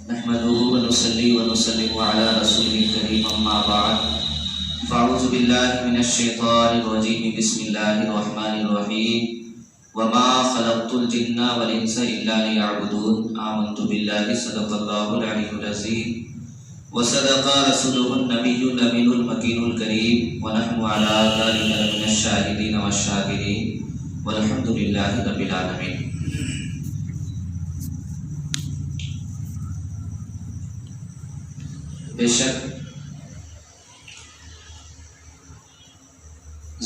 نحمده ونصلي ونسلم على رسوله الكريم أما بعد فأعوذ بالله من الشيطان الرجيم بسم الله الرحمن الرحيم وما خلقت الجن والإنس إلا ليعبدون آمنت بالله صدق الله العلي العظيم وصدق رسوله النبي الأمين المكين الكريم ونحن على ذلك من الشاهدين والشاكرين والحمد لله رب العالمين۔ بے شک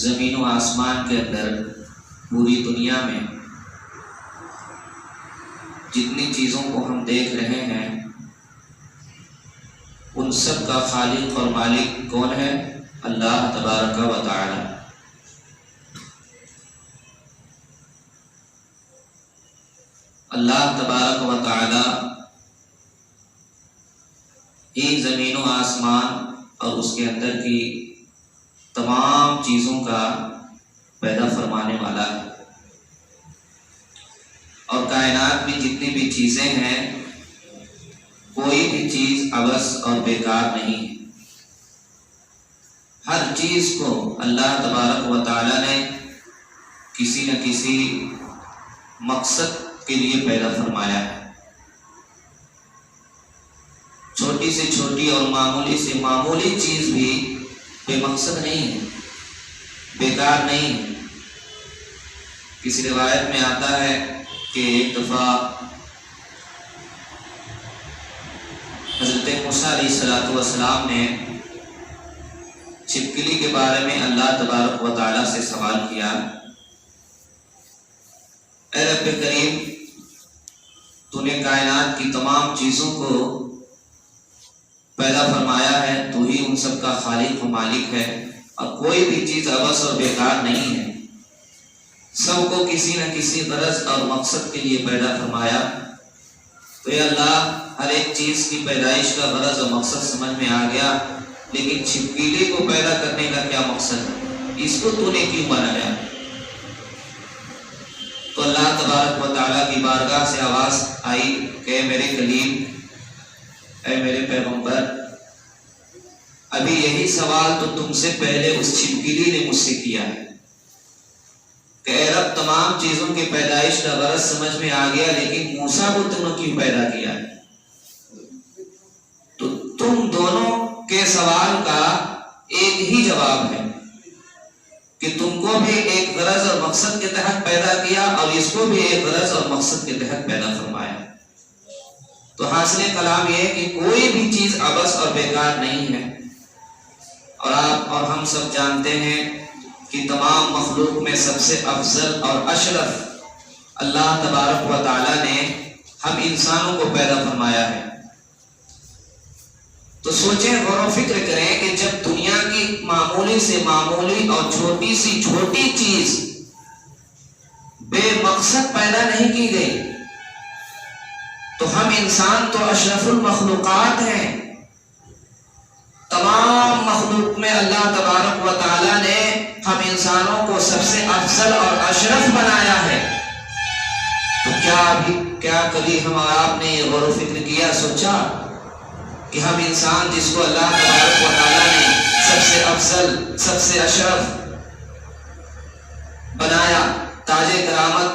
زمین و آسمان کے اندر پوری دنیا میں جتنی چیزوں کو ہم دیکھ رہے ہیں ان سب کا خالق اور مالک کون ہے؟ اللہ تبارک و تعالی۔ اللہ تبارک و تعالی ہی زمین و آسمان اور اس کے اندر کی تمام چیزوں کا پیدا فرمانے والا ہے، اور کائنات میں جتنی بھی چیزیں ہیں کوئی بھی چیز عبث اور بیکار نہیں ہے۔ ہر چیز کو اللہ تبارک و تعالی نے کسی نہ کسی مقصد کے لیے پیدا فرمایا ہے۔ چھوٹی سے چھوٹی اور معمولی سے معمولی چیز بھی بے مقصد نہیں ہے، بیکار نہیں ہے۔ کسی روایت میں آتا ہے کہ ایک دفعہ حضرت موسیٰ علیہ السلام نے چھپکلی کے بارے میں اللہ تبارک و تعالی سے سوال کیا، اے رب کریم، تو نے کائنات کی تمام چیزوں کو پیدا فرمایا ہے، تو ہی ان سب کا خالق و مالک ہے، اور کوئی بھی چیز عبث اور بیکار نہیں ہے، سب کو کسی نہ کسی غرض اور مقصد کے لیے پیدا فرمایا۔ تو اے اللہ، ہر ایک چیز کی پیدائش کا غرض اور مقصد سمجھ میں آ گیا، لیکن چھپکلی کو پیدا کرنے کا کیا مقصد ہے؟ اس کو تو نے کیوں بنایا؟ تو اللہ تبارک و تعالیٰ کی بارگاہ سے آواز آئی کہ میرے کلیم، اے میرے پیغمبر، ابھی یہی سوال تو تم سے پہلے اس چھپکلی نے مجھ سے کیا ہے کہ اے رب، تمام چیزوں کی پیدائش کا غرض سمجھ میں آ گیا، لیکن موسیٰ کو تم نے کیوں پیدا کیا ہے؟ تو تم دونوں کے سوال کا ایک ہی جواب ہے کہ تم کو بھی ایک غرض اور مقصد کے تحت پیدا کیا، اور اس کو بھی ایک غرض اور مقصد کے تحت پیدا فرمایا۔ تو حاصل کلام یہ ہے کہ کوئی بھی چیز عبث اور بیکار نہیں ہے، اور آپ اور ہم سب جانتے ہیں کہ تمام مخلوق میں سب سے افضل اور اشرف اللہ تبارک و تعالی نے ہم انسانوں کو پیدا فرمایا ہے۔ تو سوچیں، غور و فکر کریں کہ جب دنیا کی معمولی سے معمولی اور چھوٹی سی چھوٹی چیز بے مقصد پیدا نہیں کی گئی، تو ہم انسان تو اشرف المخلوقات ہیں۔ تمام مخلوق میں اللہ تبارک و تعالی نے ہم انسانوں کو سب سے افضل اور اشرف بنایا ہے۔ تو کیا کبھی ہم اور آپ نے یہ غور و فکر کیا، سوچا کہ ہم انسان جس کو اللہ تبارک و تعالی نے سب سے افضل، سب سے اشرف بنایا، تاج کرامت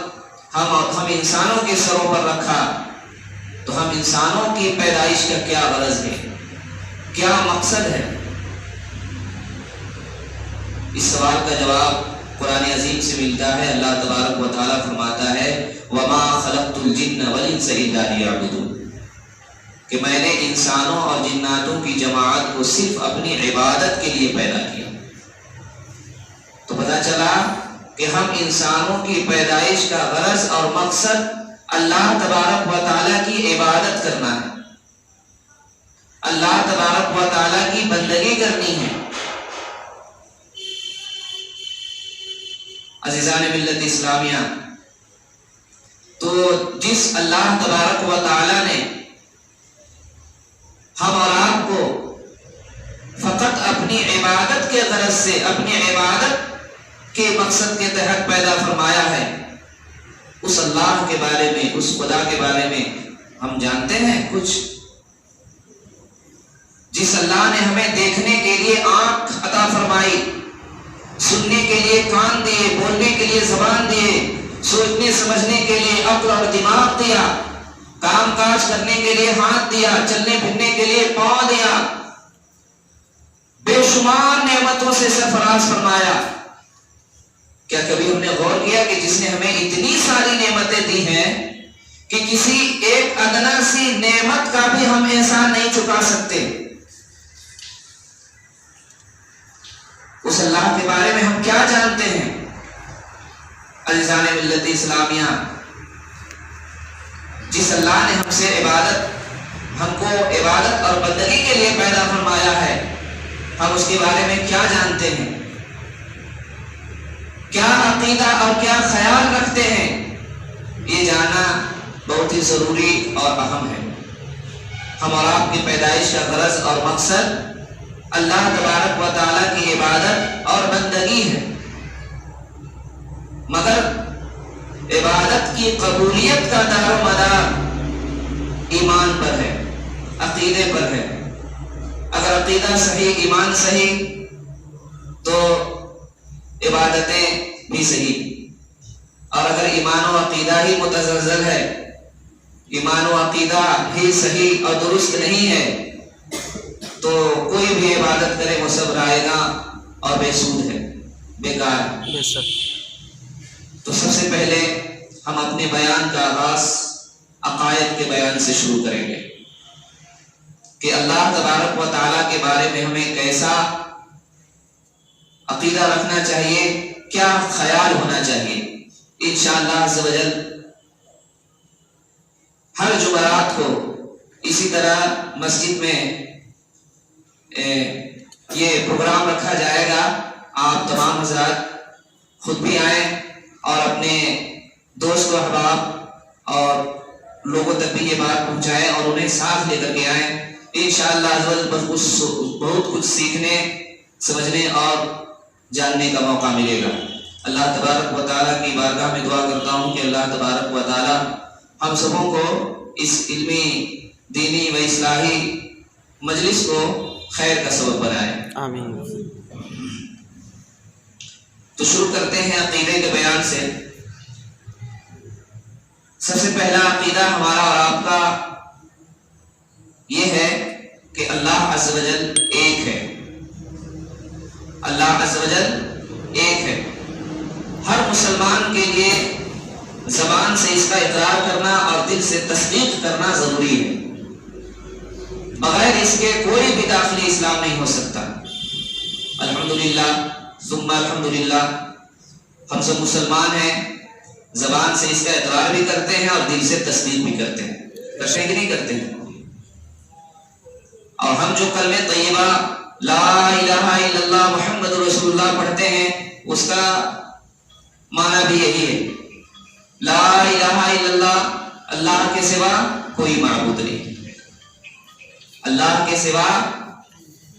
ہم انسانوں کے سروں پر رکھا، تو ہم انسانوں کی پیدائش کا کیا غرض ہے، کیا مقصد ہے؟ اس سوال کا جواب قرآن عظیم سے ملتا ہے۔ اللہ تبارک و تعالیٰ فرماتا ہے وَمَا خَلَقْتُ الْجِنَّ وَالْإِنسَ إِلَّا لِيَعْبُدُونِ، کہ میں نے انسانوں اور جناتوں کی جماعت کو صرف اپنی عبادت کے لیے پیدا کیا۔ تو پتہ چلا کہ ہم انسانوں کی پیدائش کا غرض اور مقصد اللہ تبارک و تعالیٰ کی عبادت کرنا ہے، اللہ تبارک و تعالیٰ کی بندگی کرنی ہے۔ عزیزان ملت اسلامیہ، تو جس اللہ تبارک و تعالیٰ نے ہم اور آپ کو فقط اپنی عبادت کے غرض سے، اپنی عبادت کے مقصد کے تحت پیدا فرمایا ہے، اس اللہ کے بارے میں، اس خدا کے بارے میں ہم جانتے ہیں کچھ؟ جس اللہ نے ہمیں دیکھنے کے لیے آنکھ عطا فرمائی، سننے کے لیے کان دیے، بولنے کے لیے زبان دیے، سوچنے سمجھنے کے لیے عقل اور دماغ دیا، کام کاج کرنے کے لیے ہاتھ دیا، چلنے پھرنے کے لیے پاؤں دیا، بے شمار نعمتوں سے سرفراز فرمایا. کیا کبھی ہم نے غور کیا کہ جس نے ہمیں اتنی ساری نعمتیں دی ہیں کہ کسی ایک ادنا سی نعمت کا بھی ہم احسان نہیں چکا سکتے، اس اللہ کے بارے میں ہم کیا جانتے ہیں؟ عزیزان ملت اسلامیہ، جس اللہ نے ہم کو عبادت اور بندگی کے لیے پیدا فرمایا ہے، ہم اس کے بارے میں کیا جانتے ہیں، کیا عقیدہ اور کیا خیال رکھتے ہیں؟ یہ جاننا بہت ہی ضروری اور اہم ہے. ہم اور آپ کی پیدائش کا غرض اور مقصد اللہ تبارک و تعالیٰ کی عبادت اور بندگی ہے، مگر عبادت کی قبولیت کا دار و مدار ایمان پر ہے، عقیدے پر ہے. اگر عقیدہ صحیح، ایمان صحیح، تو عبادتیں بھی صحیح. اور اگر ایمان و عقیدہ ہی متزلزل ہے، ایمان و عقیدہ ہی صحیح اور درست نہیں ہے، تو کوئی بھی عبادت کرے وہ سب رائے گا اور بے سود ہے، بیکار ہے. تو سب سے پہلے ہم اپنے بیان کا آغاز عقائد کے بیان سے شروع کریں گے کہ اللہ تبارک و تعالیٰ کے بارے میں ہمیں کیسا عقیدہ رکھنا چاہیے، کیا خیال ہونا چاہیے. انشاءاللہ عز و جل ہر جمعرات کو اسی طرح مسجد میں یہ پروگرام رکھا جائے گا. آپ تمام حضرات خود بھی آئیں اور اپنے دوست و احباب اور لوگوں تک بھی یہ بات پہنچائیں اور انہیں ساتھ لے کر کے آئیں. انشاءاللہ بہت کچھ سیکھنے، سمجھنے اور جاننے کا موقع ملے گا. اللہ تبارک و تعالیٰ کی بارگاہ میں دعا کرتا ہوں کہ اللہ تبارک و تعالیٰ ہم سبوں کو اس علمی، دینی و اصلاحی مجلس کو خیر کا سبب بنائے. آمین. تو شروع کرتے ہیں عقیدے کے بیان سے. سب سے پہلا عقیدہ ہمارا اور آپ کا یہ ہے کہ اللہ عز و جل ایک ہے. اللہ عز و جل ایک ہے. ہر مسلمان کے لیے زبان سے اس کا اقرار کرنا اور دل سے تصدیق کرنا ضروری ہے. بغیر اس کے کوئی بھی داخلی اسلام نہیں ہو سکتا. الحمدللہ ثم الحمدللہ، ہم سب مسلمان ہیں، زبان سے اس کا اقرار بھی کرتے ہیں اور دل سے تصدیق بھی کرتے ہیں. کرتے ہیں کہ نہیں کرتے ہیں؟ اور ہم جو کلمہ طیبہ لا الہ الا اللہ محمد رسول اللہ پڑھتے ہیں، اس کا معنی بھی یہی ہے، لا الہ الا اللہ، اللہ کے سوا کوئی معبود نہیں، اللہ کے سوا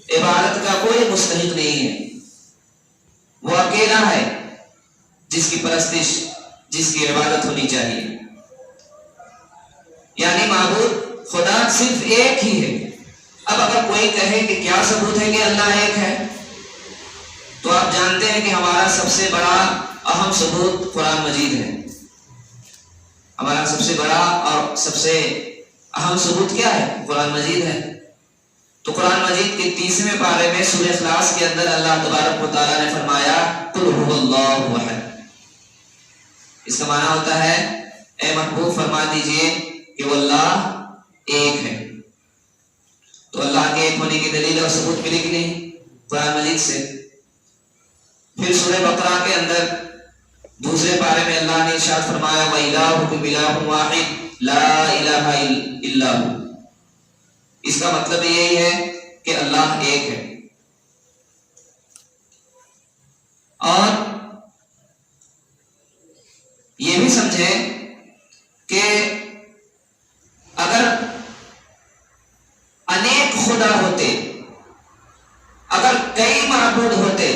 عبادت کا کوئی مستحق نہیں ہے. وہ اکیلا ہے جس کی پرستش، جس کی عبادت ہونی چاہیے. یعنی معبود خدا صرف ایک ہی ہے. اب اگر کوئی کہے کہ کیا ثبوت ہے کہ اللہ ایک ہے، تو آپ جانتے ہیں کہ ہمارا سب سے بڑا اہم ثبوت قرآن مجید ہے. ہمارا سب سے بڑا اور سب سے اہم ثبوت کیا ہے؟ قرآن مجید ہے. تو قرآن مجید کے 30ویں پارے میں سورہ اخلاص کے اندر اللہ تبارک و تعالیٰ نے فرمایا قل هو اللہ احد. اس کا معنی ہوتا ہے اے محبوب فرما دیجئے کہ وہ اللہ ایک ہے. تو اللہ کے ایک ہونے کی دلیل اور ثبوت ملے کہ نہیں؟ قرآن مجید سے. پھر سورہ بقرہ کے اندر دوسرے پارے میں اللہ نے ارشاد فرمایا وَإِلَٰهُكُمْ إِلَٰهٌ وَاحِدٌ لَا إِلَٰهَ إِلَّا هُوَ. اس کا مطلب یہی ہے کہ اللہ ایک ہے. اور یہ بھی سمجھیں کہ اگر انیک خدا ہوتے، اگر کئی معبود ہوتے،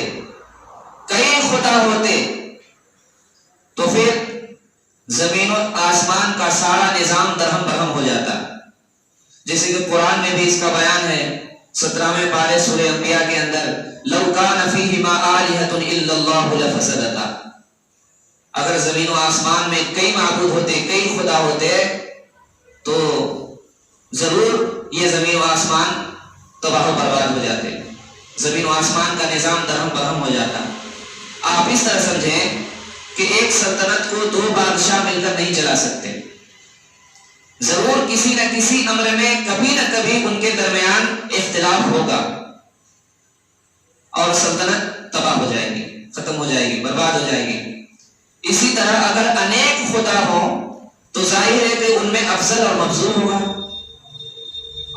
کئی خدا ہوتے، تو پھر زمین و آسمان کا سارا نظام درہم برہم ہو جاتا. جیسے کہ قرآن میں بھی اس کا بیان ہے 17ویں پارے سورہ انبیاء کے اندر لو کان فیہما آلہۃ الا اللہ لفسدتا، اگر زمین و آسمان میں کئی معبود ہوتے، کئی خدا ہوتے تو ضرور یہ زمین و آسمان تباہ و برباد ہو جاتے، زمین و آسمان کا نظام درہم برہم ہو جاتا۔ آپ اس طرح سمجھیں کہ ایک سلطنت کو دو بادشاہ مل کر نہیں چلا سکتے، ضرور کسی نہ کسی امر میں کبھی نہ کبھی ان کے درمیان اختلاف ہوگا اور سلطنت تباہ ہو جائے گی، ختم ہو جائے گی، برباد ہو جائے گی۔ اسی طرح اگر انیک خدا ہوں تو ظاہر ہے کہ ان میں افضل اور مفضول ہوگا،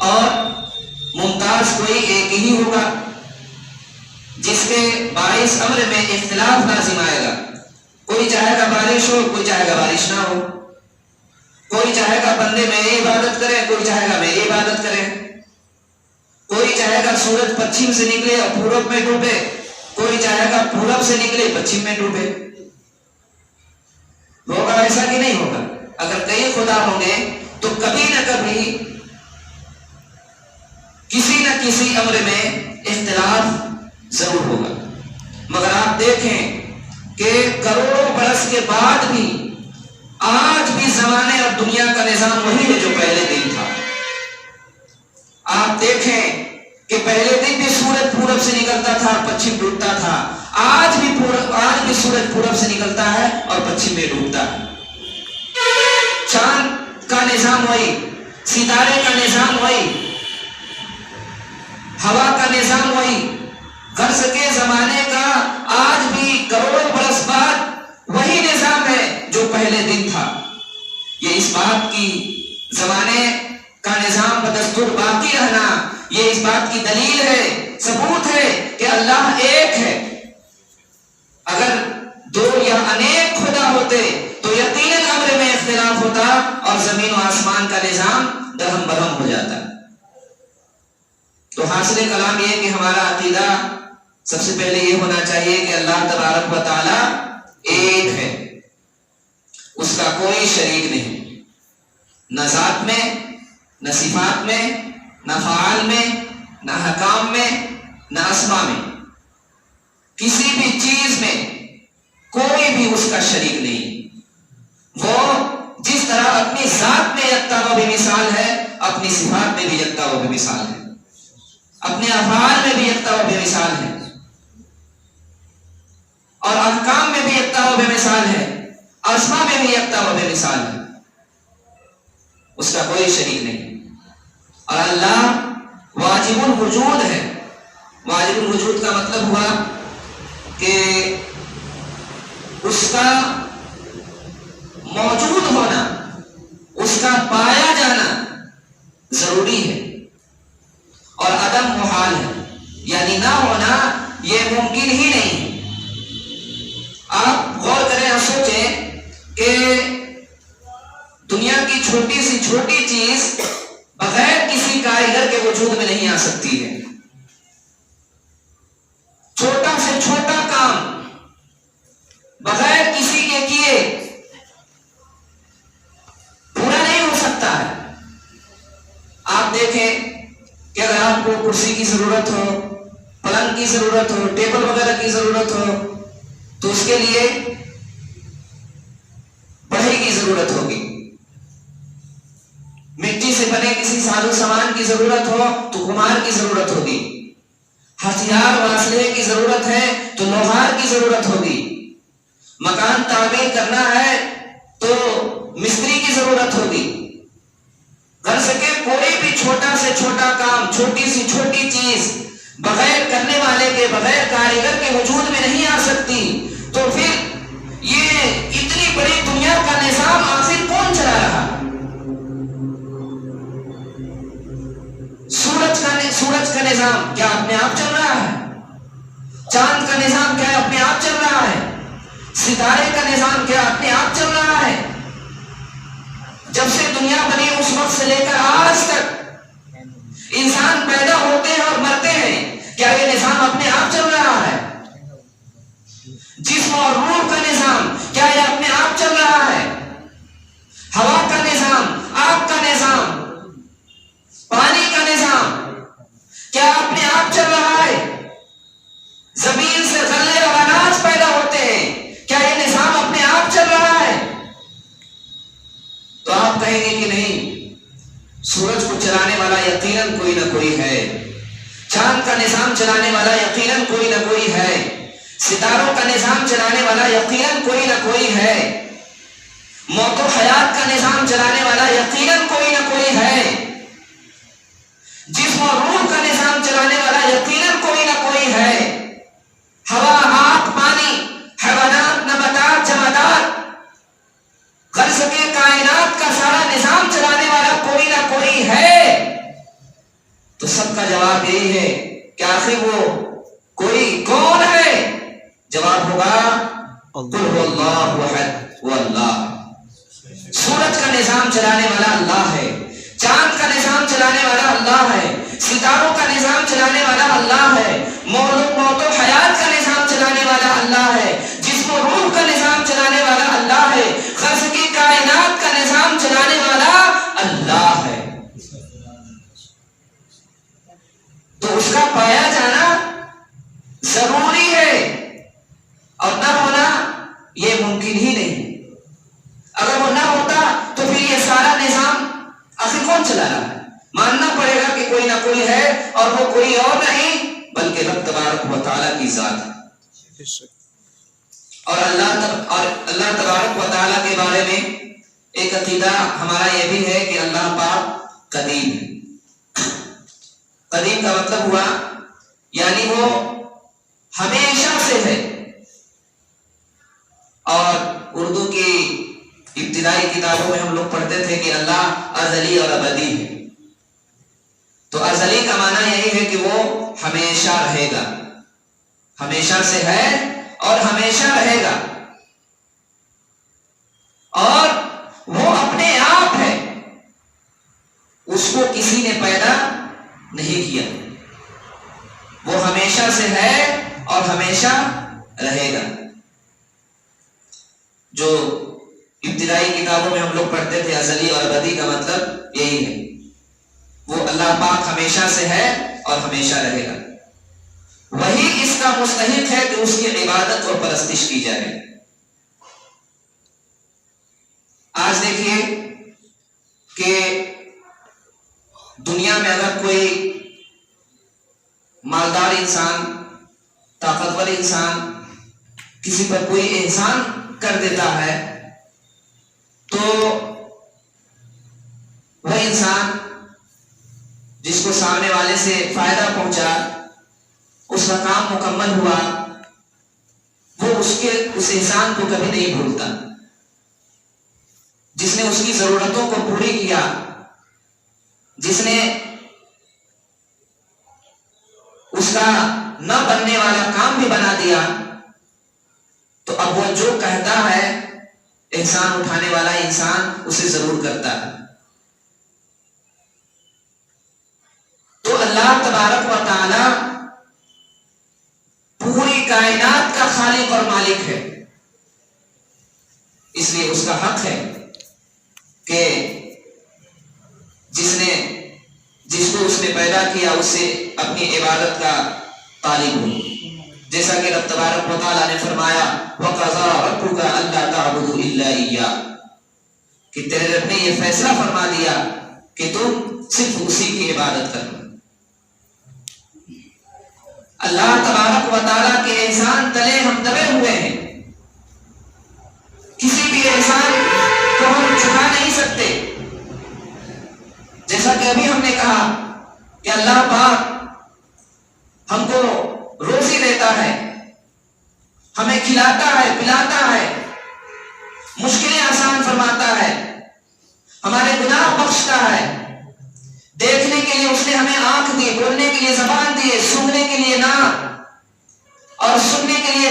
اور ممتاز کوئی ایک ہی ہوگا جس کے باعث امر میں اختلاف لازم آئے گا۔ کوئی چاہے گا بارش ہو، کوئی چاہے گا بارش نہ ہو، کوئی چاہے گا بندے میری عبادت کرے، کوئی چاہے گا میری عبادت کرے، کوئی چاہے گا سورج پچھم سے نکلے اور پورب میں ڈوبے، کوئی چاہے گا پورب سے نکلے پچھم میں ڈوبے۔ ہوگا ایسا کہ نہیں ہوگا؟ اگر کئی خدا ہوں گے تو کبھی نہ کبھی کسی نہ کسی امر میں اختلاف ضرور ہوگا۔ مگر آپ دیکھیں کہ کروڑوں برس کے بعد بھی آج بھی زمانے اور دنیا کا نظام وہی ہے جو پہلے دن تھا۔ آپ دیکھیں کہ پہلے دن بھی سورج پورب سے نکلتا تھا، پچھم ڈوبتا تھا، آج بھی سورج پورب سے نکلتا ہے اور پچھم میں ڈوبتا ہے۔ چاند کا نظام وہی، ستارے کا نظام وہی، ہوا کا نظام وہی، غرض کے زمانے کا آج بھی کروڑوں برس بعد وہی نظام ہے جو پہلے دن تھا۔ یہ اس بات کی زمانے کا نظام بدستور باقی رہنا، یہ اس بات کی دلیل ہے، ثبوت ہے کہ اللہ ایک ہے۔ اگر دو یا انیک خدا ہوتے تو یقیناً امر میں اختلاف ہوتا اور زمین و آسمان کا نظام درہم برہم ہو جاتا۔ تو حاصل کلام یہ کہ ہمارا عقیدہ سب سے پہلے یہ ہونا چاہیے کہ اللہ تبارک و تعالی ایک ہے، اس کا کوئی شریک نہیں، نہ ذات میں، نہ صفات میں، نہ فعال میں، نہ حکام میں، نہ اسما میں، کسی بھی چیز میں کوئی بھی اس کا شریک نہیں۔ وہ جس طرح اپنی ذات میں یکتا و بے مثال ہے، اپنی صفات میں بھی یکتا و بے مثال ہے، اپنے افعال میں بھی یکتا و بے مثال ہے، اور احکام میں بھی یکتا و بے مثال ہے، اسما میں بھی یکتا و بے مثال ہے، اس کا کوئی شریک نہیں۔ اور اللہ واجب الوجود ہے۔ واجب الوجود کا مطلب ہوا کہ اس کا موجود ہونا، اس کا پایا جانا ضروری ہے، اور عدم محال ہے، یعنی نہ ہونا یہ ممکن ہی نہیں ہے۔ آپ غور کریں اور سوچیں کہ دنیا کی چھوٹی سی چھوٹی چیز بغیر کسی کاریگر کے وجود میں نہیں آ سکتی ہے۔ چھوٹا سے چھوٹا کام بغیر کسی کے کیے پورا نہیں ہو سکتا ہے۔ آپ دیکھیں کہ اگر آپ کو کرسی کی ضرورت ہو، پلنگ کی ضرورت ہو، ٹیبل وغیرہ کی ضرورت ہو تو اس کے لیے بڑھئی کی ضرورت ہوگی۔ مٹی سے بنے کسی ساز و سامان کی ضرورت ہو تو کمہار کی ضرورت ہوگی۔ ہتھیار و اسلحے کی ضرورت ہے تو لوہار کی ضرورت ہوگی۔ مکان تعمیر کرنا ہے تو مستری کی ضرورت ہوگی۔ کر سکے کوئی بھی چھوٹا سے چھوٹا کام، چھوٹی سی چھوٹی چیز بغیر کرنے والے کے، بغیر کاریگر کے وجود میں نہیں آ سکتی، تو پھر یہ اتنی بڑی دنیا کا نظام آخر کون چلا رہا؟ سورج کا نظام کیا اپنے آپ چل رہا ہے؟ چاند کا نظام کیا اپنے آپ چل رہا ہے؟ ستارے کا نظام کیا اپنے آپ چل رہا ہے؟ جب سے دنیا بنی اس وقت سے لے کر آج تک انسان پیدا ہوتے ہیں اور مرتے ہیں، کیا یہ نظام اپنے آپ چل رہا ہے؟ جسم اور روح کا نظام کیا یہ اپنے آپ چل رہا ہے؟ ہوا کا نظام، آگ کا نظام، پانی کا نظام کیا یقیناً کوئی نہ کوئی ہے، چاند کا نظام چلانے والا یقیناً کوئی نہ کوئی ہے، ستاروں کا نظام چلانے والا یقیناً کوئی نہ کوئی ہے، موت و حیات کا نظام چلانے والا یقیناً کوئی نہ کوئی ہے، جسم اور روح کا نظام چلانے والا یقیناً کوئی نہ کوئی ہے، ہوا، آگ، پانی، حیوانات، نباتات، جمادات، غرض کے کائنات کا سارا نظام چلانے والا کوئی نہ کوئی ہے۔ تو سب کا جواب یہی ہے کہ آخر وہ کوئی کون ہے؟ جواب ہوگا قل هو اللہ احد، وہ اللہ۔ سورج کا نظام چلانے والا اللہ ہے، چاند کا نظام چلانے والا اللہ ہے، ستاروں کا نظام چلانے والا اللہ ہے، موت و حیات کا نظام چلانے والا اللہ ہے، جسم و روح کا نظام چلانے والا اللہ ہے، خلق کی کائنات کا نظام چلانے والا اللہ ہے۔ تو اس کا پایا جانا ضروری ہے اور نہ ہونا یہ ممکن ہی نہیں۔ اگر وہ نہ ہوتا تو پھر یہ سارا نظام آخر کون چلا رہا ہے؟ ماننا پڑے گا کہ کوئی نہ کوئی ہے اور وہ کوئی اور نہیں بلکہ رب تبارک و تعالیٰ کی ذات ہے۔ اور اللہ تبارک و تعالیٰ کے بارے میں ایک عقیدہ ہمارا یہ بھی ہے کہ اللہ پاک قدیم ہے۔ قدیم کا مطلب ہوا یعنی وہ ہمیشہ سے ہے، اور اردو کی ابتدائی کتابوں میں ہم لوگ پڑھتے تھے کہ اللہ ازلی اور ابدی ہے۔ تو ازلی کا معنی یہی ہے کہ وہ ہمیشہ رہے گا، ہمیشہ سے ہے اور ہمیشہ رہے گا، اور وہ اپنے آپ ہے، اس کو کسی نے پیدا نہیں کیا، وہ ہمیشہ سے ہے اور ہمیشہ رہے گا۔ جو ابتدائی کتابوں میں ہم لوگ پڑھتے تھے ازلی اور ابدی کا مطلب یہی ہے، وہ اللہ پاک ہمیشہ سے ہے اور ہمیشہ رہے گا، وہی اس کا مستحق ہے کہ اس کی عبادت اور پرستش کی جائے۔ آج دیکھیے کہ دنیا میں اگر کوئی مالدار انسان، طاقتور انسان کسی پر کوئی احسان کر دیتا ہے تو وہ انسان جس کو سامنے والے سے فائدہ پہنچا، اس کا کام مکمل ہوا، وہ اس احسان کو کبھی نہیں بھولتا۔ جس نے اس کی ضرورتوں کو پوری کیا، جس نے اس کا نہ بننے والا کام بھی بنا دیا، تو اب وہ جو کہتا ہے احسان اٹھانے والا انسان اسے ضرور کرتا ہے۔ تو اللہ تبارک و تعالی پوری کائنات کا خالق اور مالک ہے، اس لیے اس کا حق ہے کہ جس کو اس نے پیدا کیا اس سے اپنی عبادت کا طالب ہو، جیسا کہ رب تبارک و تعالیٰ نے فرمایا وَقَضَىٰ رَبُّكَ أَلَّا تَعْبُدُوا إِلَّا إِيَّاهُ، کہ تیرے رب نے یہ فیصلہ فرما دیا کہ تم صرف اسی کی عبادت کرو۔ اللہ تبارک و تعالیٰ کے احسان تلے ہم دبے ہوئے ہیں، کسی بھی احسان کو ہم چھپا نہیں سکتے۔ جیسا کہ ابھی ہم نے کہا کہ اللہ پاک ہم کو روزی دیتا ہے، ہمیں کھلاتا ہے، پلاتا ہے، مشکلیں آسان فرماتا ہے، ہمارے گناہ بخشتا ہے، دیکھنے کے لیے اس نے ہمیں آنکھ دی، بولنے کے لیے زبان دی، سننے کے لیے ناک اور سننے کے لیے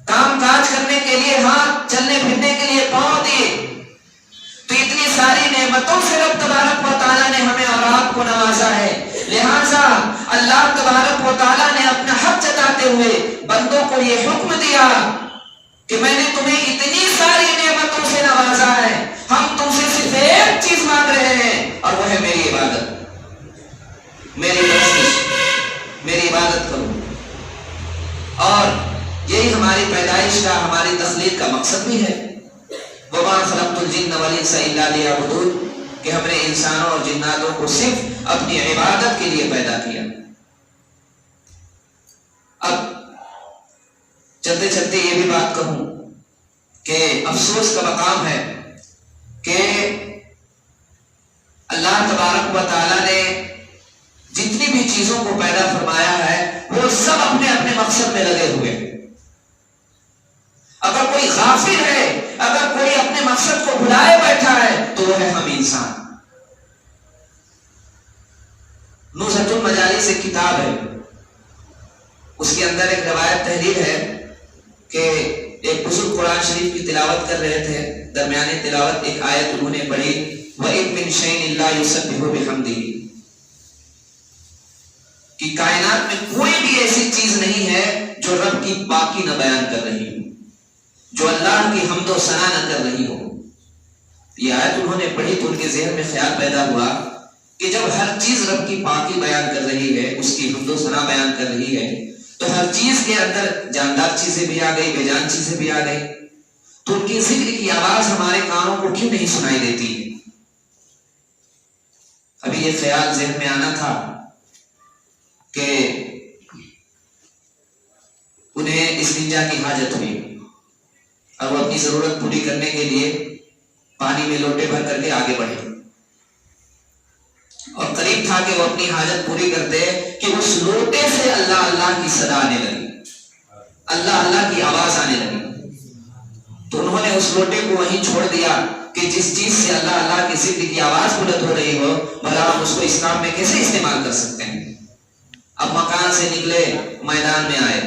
کام کاج کرنے کے لیے ہاتھ، چلنے پھرنے کے لیے پاؤں دیے۔ تو اتنی ساری نعمتوں سے رب تبارک و تعالیٰ نے ہمیں اور آپ کو نوازا ہے، لہٰذا اللہ تبارک و تعالیٰ نے اپنا حق جتاتے ہوئے بندوں کو یہ حکم دیا کہ میں نے تمہیں اتنی ساری نعمتوں سے نوازا ہے، ہم تم سے صرف ایک چیز مانگ رہے ہیں اور وہ ہے میری عبادت، میری پرستش، میری عبادت کرو۔ اور یہی ہماری پیدائش کا، ہماری تخلیق کا مقصد بھی ہے۔ وَمَا خَلَقْتُ الْجِنَّ وَالْإِنسَ إِلَّا لِيَعْبُدُونِ، کہ ہم نے انسانوں اور جناتوں کو صرف اپنی عبادت کے لیے پیدا کیا۔ اب چلتے چلتے یہ بھی بات کہوں کہ افسوس کا مقام ہے کہ اللہ تبارک و تعالیٰ نے جتنی بھی چیزوں کو پیدا فرمایا ہے وہ سب اپنے اپنے مقصد میں لگے ہوئے۔ اگر کوئی غافل ہے، اگر کوئی اپنے مقصد کو بھلائے بیٹھا ہے تو وہ ہے ہم انسان۔ نزہۃ المجالس ایک کتاب ہے، اس کے اندر ایک روایت تحریر ہے کہ ایک بزرگ قرآن شریف کی تلاوت کر رہے تھے، درمیانی تلاوت ایک آیت انہوں نے پڑھی، وَإِن مِّن شَيْءٍ إِلَّا يُسَبِّحُ بِحَمْدِهِ، کہ کائنات میں کوئی بھی ایسی چیز نہیں ہے جو رب کی پاکی نہ بیان کر رہی ہو، جو اللہ کی حمد و ثنا نہ کر رہی ہو۔ یہ آیت انہوں نے پڑھی تو ان کے ذہن میں خیال پیدا ہوا کہ جب ہر چیز رب کی پاکی بیان کر رہی ہے، اس کی حمد و ثنا بیان کر رہی ہے، تو ہر چیز کے اندر جاندار چیزیں بھی آ گئی، بے جان چیزیں بھی آ گئی، تو ان کی ذکر کی آواز ہمارے کانوں کو کیوں نہیں سنائی دیتی؟ ابھی یہ خیال ذہن میں آنا تھا کہ انہیں اس ننجا کی حاجت ہوئی اور وہ اپنی ضرورت پوری کرنے کے لیے پانی میں لوٹے بھر کر کے آگے بڑھے، اور قریب تھا کہ وہ اپنی حاجت پوری کرتے کہ اس لوٹے سے اللہ اللہ کی صدا آنے لگی، اللہ اللہ کی آواز آنے لگی۔ تو انہوں نے اس لوٹے کو وہیں چھوڑ دیا کہ جس چیز سے اللہ اللہ کی ذکر کی آواز بلند ہو رہی ہو، بھلا ہم اس کو اس کام میں کیسے استعمال کر سکتے ہیں؟ اب مکان سے نکلے، میدان میں آئے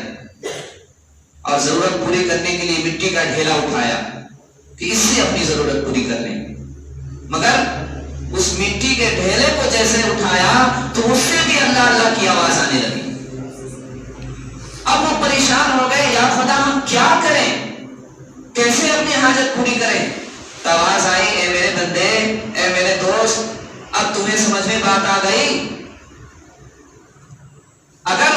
اور ضرورت پوری کرنے کے لیے مٹی کا ڈھیلا اٹھایا کہ اس سے اپنی ضرورت پوری کر لیں، مگر اس مٹی کے ڈھیلے کو جیسے اٹھایا تو اس سے بھی اللہ اللہ کی آواز آنے لگی۔ اب وہ پریشان ہو گئے، یا خدا ہم کیا کریں، کیسے اپنی حاجت پوری کریں؟ تو آواز آئی، اے میرے بندے، اے میرے دوست، اب تمہیں سمجھ میں بات آ گئی؟ اگر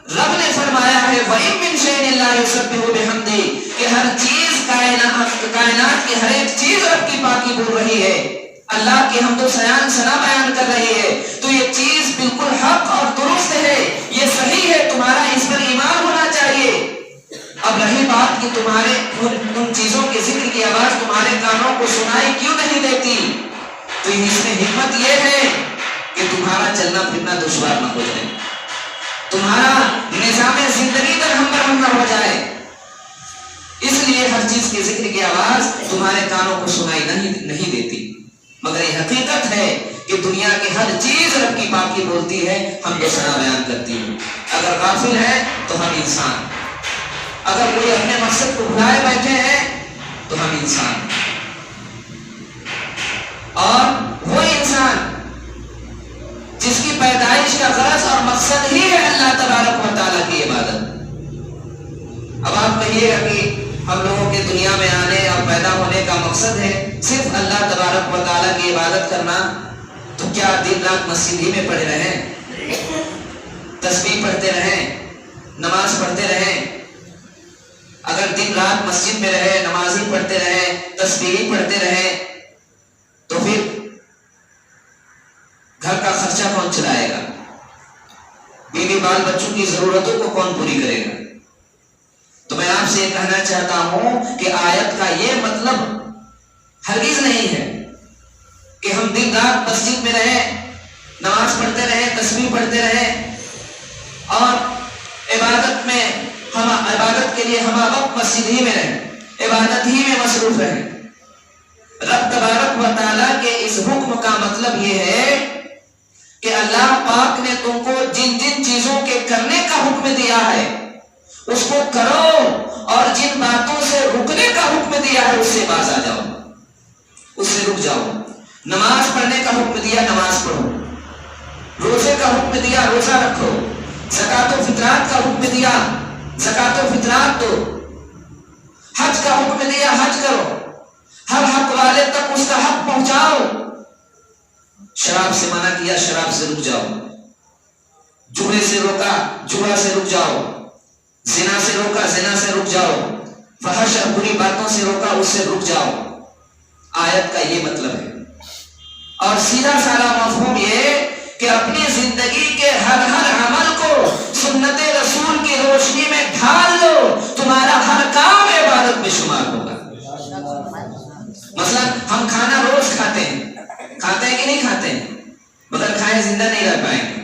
رب نے فرمایا ہے وَإِن مِّن شَيْءٍ إِلَّا يُسَبِّحُ بِحَمْدِهِ کہ ہر چیز کائنات کی ہر ایک چیز رب کی پاکی بول رہی ہے، اللہ کی حمد و ثنا بیان کر رہی ہے، تو یہ چیز بالکل حق اور درست ہے، یہ صحیح ہے، تمہارا اس پر ایمان ہونا چاہیے۔ اب رہی بات کہ تمہارے ان چیزوں کے ذکر کی آواز تمہارے کانوں کو سنائی کیوں نہیں دیتی، تو اس میں حکمت یہ ہے کہ تمہارا چلنا پھرنا دشوار نہ ہو جائے، تمہارا نظام زندگی درہم برہم نہ ہو جائے، اس لیے ہر چیز کے ذکر کی آواز تمہارے کانوں کو سنائی نہیں دیتی۔ مگر یہ حقیقت ہے کہ دنیا کی ہر چیز رب کی پاکی بولتی ہے، حمد و ثنا بیان کرتی ہے۔ اگر غافل ہے تو ہم انسان، اگر کوئی اپنے مقصد کو بھلائے بیٹھے ہیں تو ہم انسان، اور وہ انسان جس کی پیدائش کا غرض اور مقصد ہی ہے اللہ تبارک و تعالیٰ کی عبادت۔ اب آپ کہیے گا کہ ہم لوگوں کے دنیا میں آنے اور پیدا ہونے کا مقصد ہے صرف اللہ تبارک و تعالیٰ کی عبادت کرنا، تو کیا دن رات مسجد ہی میں پڑھے رہیں، تسبیح پڑھتے رہیں، نماز پڑھتے رہیں؟ اگر دن رات مسجد میں رہے، نمازی پڑھتے رہے، تسبیح پڑھتے رہے، تو پھر گھر کا خرچہ کون چلائے گا؟ بیوی بال بچوں کی ضرورتوں کو کون پوری کرے گا؟ تو میں آپ سے یہ کہنا چاہتا ہوں کہ آیت کا یہ مطلب ہرگز نہیں ہے کہ ہم دن رات مسجد میں رہے، نماز پڑھتے رہے، تسبیح پڑھتے رہے، اور عبادت کے لیے ہم وقت مسجد ہی میں رہیں، عبادت ہی میں مصروف رہیں۔ رب تبارک و تعالیٰ کے اس حکم کا مطلب یہ ہے کہ اللہ پاک نے تم کو جن جن چیزوں کے کرنے کا حکم دیا ہے اس کو کرو، اور جن باتوں سے رکنے کا حکم دیا ہے اس سے باز آ جاؤ، اس سے رک جاؤ۔ نماز پڑھنے کا حکم دیا، نماز پڑھو، روزے کا حکم دیا، روزہ رکھو، زکوٰۃ و فطرات کا حکم دیا، زکوٰۃ و فطرات دو، حج کا حکم دیا، حج کرو، ہر حق والے تک اس کا حق پہنچاؤ۔ شراب سے منع کیا، شراب سے رک جاؤ، جوئے سے روکا، جوا سے رک جاؤ، زنا سے روکا، زنا سے رک جاؤ، فحش اور بری باتوں سے روکا، اس سے رک جاؤ۔ آیت کا یہ مطلب ہے، اور سیدھا سادہ مفہوم یہ کہ اپنی زندگی کے ہر عمل کو سنت رسول کی روشنی میں ڈھال لو، تمہارا ہر کام عبادت میں شمار ہوگا۔ مثلا ہم کھانا روز کھاتے ہیں کہ نہیں کھاتے ہیں؟ بغیر کھائے زندہ نہیں رہ پائیں گے۔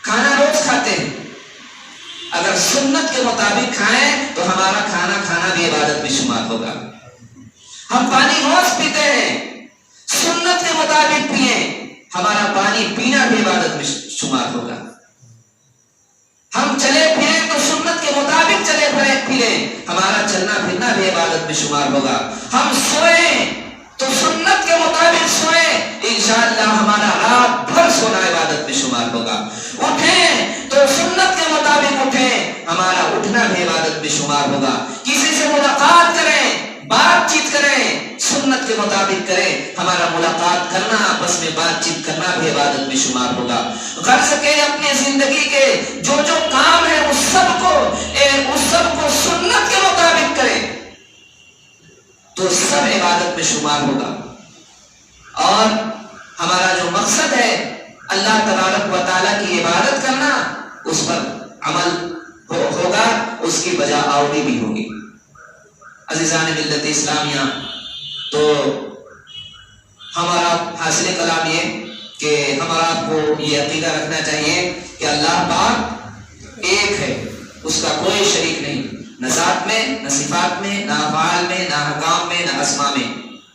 کھانا روز کھاتے ہیں، اگر سنت کے مطابق کھائیں تو ہمارا کھانا بھی عبادت میں شمار ہوگا۔ ہم پانی روز پیتے ہیں، سنت کے مطابق پئیں، ہمارا پانی پینا بھی عبادت میں شمار ہوگا۔ ہم چلے پھریں تو سنت کے مطابق چلے پھریں، ہمارا چلنا پھرنا بھی عبادت میں شمار ہوگا۔ ہم سوئیں تو سنت کے مطابق سوئیں، انشاءاللہ ہمارا رات بھر سونا عبادت میں شمار ہوگا۔ اٹھیں تو سنت کے مطابق اٹھیں، ہمارا اٹھنا بھی عبادت میں شمار ہوگا۔ کسی سے ملاقات کریں، بات چیت کریں، سنت کے مطابق کریں، ہمارا ملاقات کرنا، آپس میں بات چیت کرنا بھی عبادت میں شمار ہوگا۔ غرض کے اپنی زندگی کے جو کام ہے اس سب کو سنت کے مطابق کریں تو سب عبادت میں شمار ہوگا۔ اور ہمارا جو مقصد ہے اللہ تبارک و تعالیٰ کی عبادت کرنا، اس پر عمل ہوگا، اس کی بجا آوری بھی ہوگی۔ عزیزان ملت اسلامیہ، تو ہمارا حاصل کلام یہ کہ ہمارا آپ کو یہ عقیدہ رکھنا چاہیے کہ اللہ پاک ایک ہے، اس کا کوئی شریک نہیں، نہ ذات میں، نہ صفات میں، نہ افعال میں، نہ احکام میں، نہ اسماء میں۔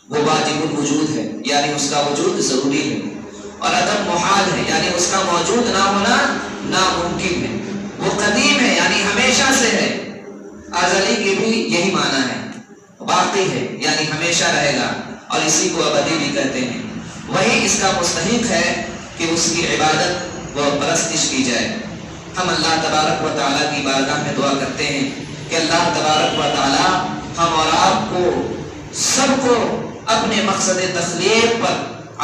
وہ واجب الوجود ہے، یعنی اس کا وجود ضروری ہے، اور عدم محال ہے، یعنی اس کا موجود نہ ہونا ناممکن ہے۔ وہ قدیم ہے، یعنی ہمیشہ سے ہے، ازلی کے بھی یہی معنی ہے، باقی ہے یعنی ہمیشہ رہے گا، اور اسی کو ابدی بھی کہتے ہیں۔ وہی اس کا مستحق ہے کہ اس کی عبادت و پرستش کی جائے۔ ہم اللہ تبارک و تعالیٰ کی بارگاہ میں دعا کرتے ہیں کہ اللہ تبارک و تعالیٰ ہم اور آپ کو سب کو اپنے مقصد تخلیق پر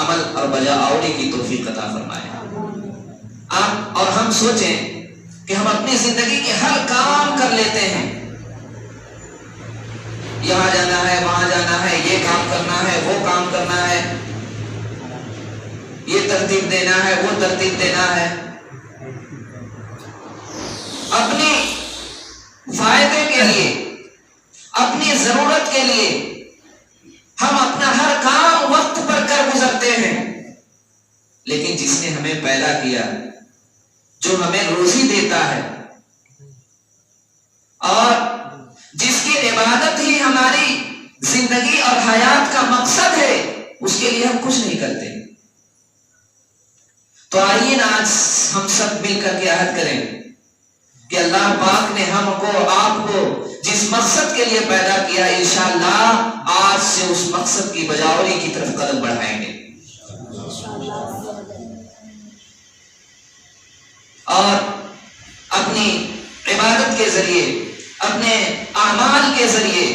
عمل اور بجا آوری کی توفیق عطا فرمائے۔ اور ہم سوچیں کہ ہم اپنی زندگی کے ہر کام کر لیتے ہیں، یہاں جانا ہے، وہاں جانا ہے، یہ کام کرنا ہے، وہ کام کرنا ہے، یہ ترتیب دینا ہے، وہ ترتیب دینا ہے، اپنی فائدے کے لیے، اپنی ضرورت کے لیے ہم اپنا ہر کام وقت پر کر گزرتے ہیں۔ لیکن جس نے ہمیں پیدا کیا، جو ہمیں روزی دیتا ہے، اور جس کی عبادت ہی ہماری زندگی اور حیات کا مقصد ہے، اس کے لیے ہم کچھ نہیں کرتے۔ تو آئیے نا آج ہم سب مل کر کے عہد کریں کہ اللہ پاک نے ہم کو، آپ کو جس مقصد کے لیے پیدا کیا، انشاءاللہ آج سے اس مقصد کی بجاوری کی طرف قدم بڑھائیں گے، اور اپنی عبادت کے ذریعے، اپنے اعمال کے ذریعے،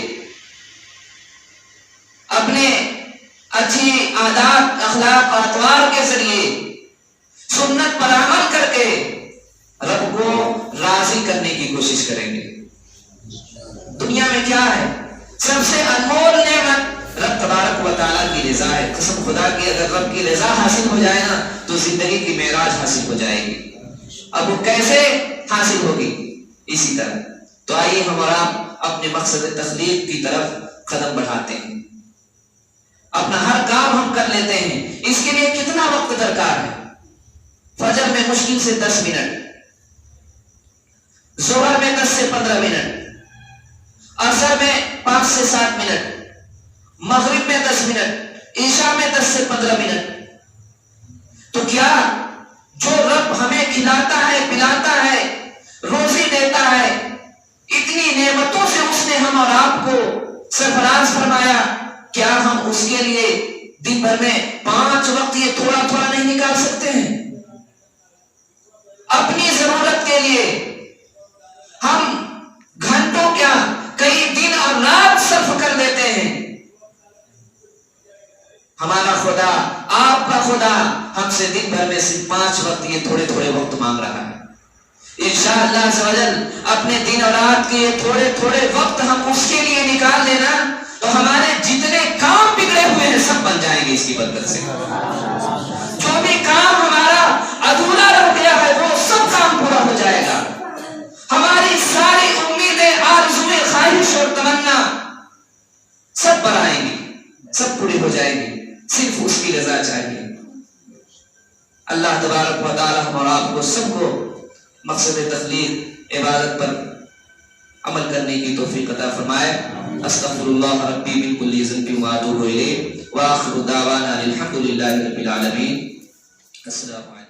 اپنے اچھی عادات، اخلاق اور اطوار کے ذریعے سنت پر عمل کر کے رب کو راضی کرنے کی کوشش کریں گے۔ دنیا میں کیا ہے؟ سب سے انمول نعمت رب تبارک و تعالیٰ کی رضا ہے۔ قسم خدا کی، اگر رب کی رضا حاصل ہو جائے نا تو زندگی کی معراج حاصل ہو جائے گی۔ اب وہ کیسے حاصل ہوگی؟ اسی طرح۔ تو آئیے ہم اور آپ اپنے مقصد تخلیق کی طرف قدم بڑھاتے ہیں، اپنا ہر کام ہم کر لیتے ہیں۔ اس کے لیے کتنا وقت درکار ہے؟ فجر میں مشکل سے 10 منٹ، ظہر میں 10 سے 15 منٹ، عصر میں 5 سے 7 منٹ، مغرب میں 10 منٹ، عشاء میں 10 سے 15 منٹ۔ تو کیا جو رب ہمیں کھلاتا ہے، پلاتا ہے، روزی دیتا ہے، اتنی نعمتوں سے اس نے ہم اور آپ کو سرفراز فرمایا، کیا ہم اس کے لیے دن بھر میں 5 وقت یہ تھوڑا تھوڑا نہیں نکال سکتے ہیں؟ اپنی ضرورت کے لیے ہم گھنٹوں کیا کئی دن اور رات صرف کر دیتے ہیں۔ ہمارا خدا، آپ کا خدا ہم سے دن بھر میں صرف 5 وقت یہ تھوڑے تھوڑے وقت مانگ رہا ہے۔ انشاءاللہ عز و جل اپنے دن اور رات کے یہ تھوڑے تھوڑے وقت ہم اس کے لیے نکال لینا تو ہمارے جتنے کام بگڑے ہوئے ہیں سب بن جائیں گے اس کی کی برکت سے. جو بھی کام ہمارا ادھورا رہ گیا ہے وہ سب کام پورا ہو جائے گا. ہماری ساری امیدیں، آرزویں، خواہش اور تمنا سب پر آئیں گی، سب پوری ہو جائیں گی. صرف اس کی رضا چاہیے. اللہ تبارک و تعالی ہم اور آپ کو سب کو مقصد تخلیق عبادت پر عمل کرنے کی توفیق عطا فرمائے. استغفر اللہ ربی من کل ذنب واتوب الیہ، وآخر دعوانا الحمد للہ رب العالمین. السلام علیکم.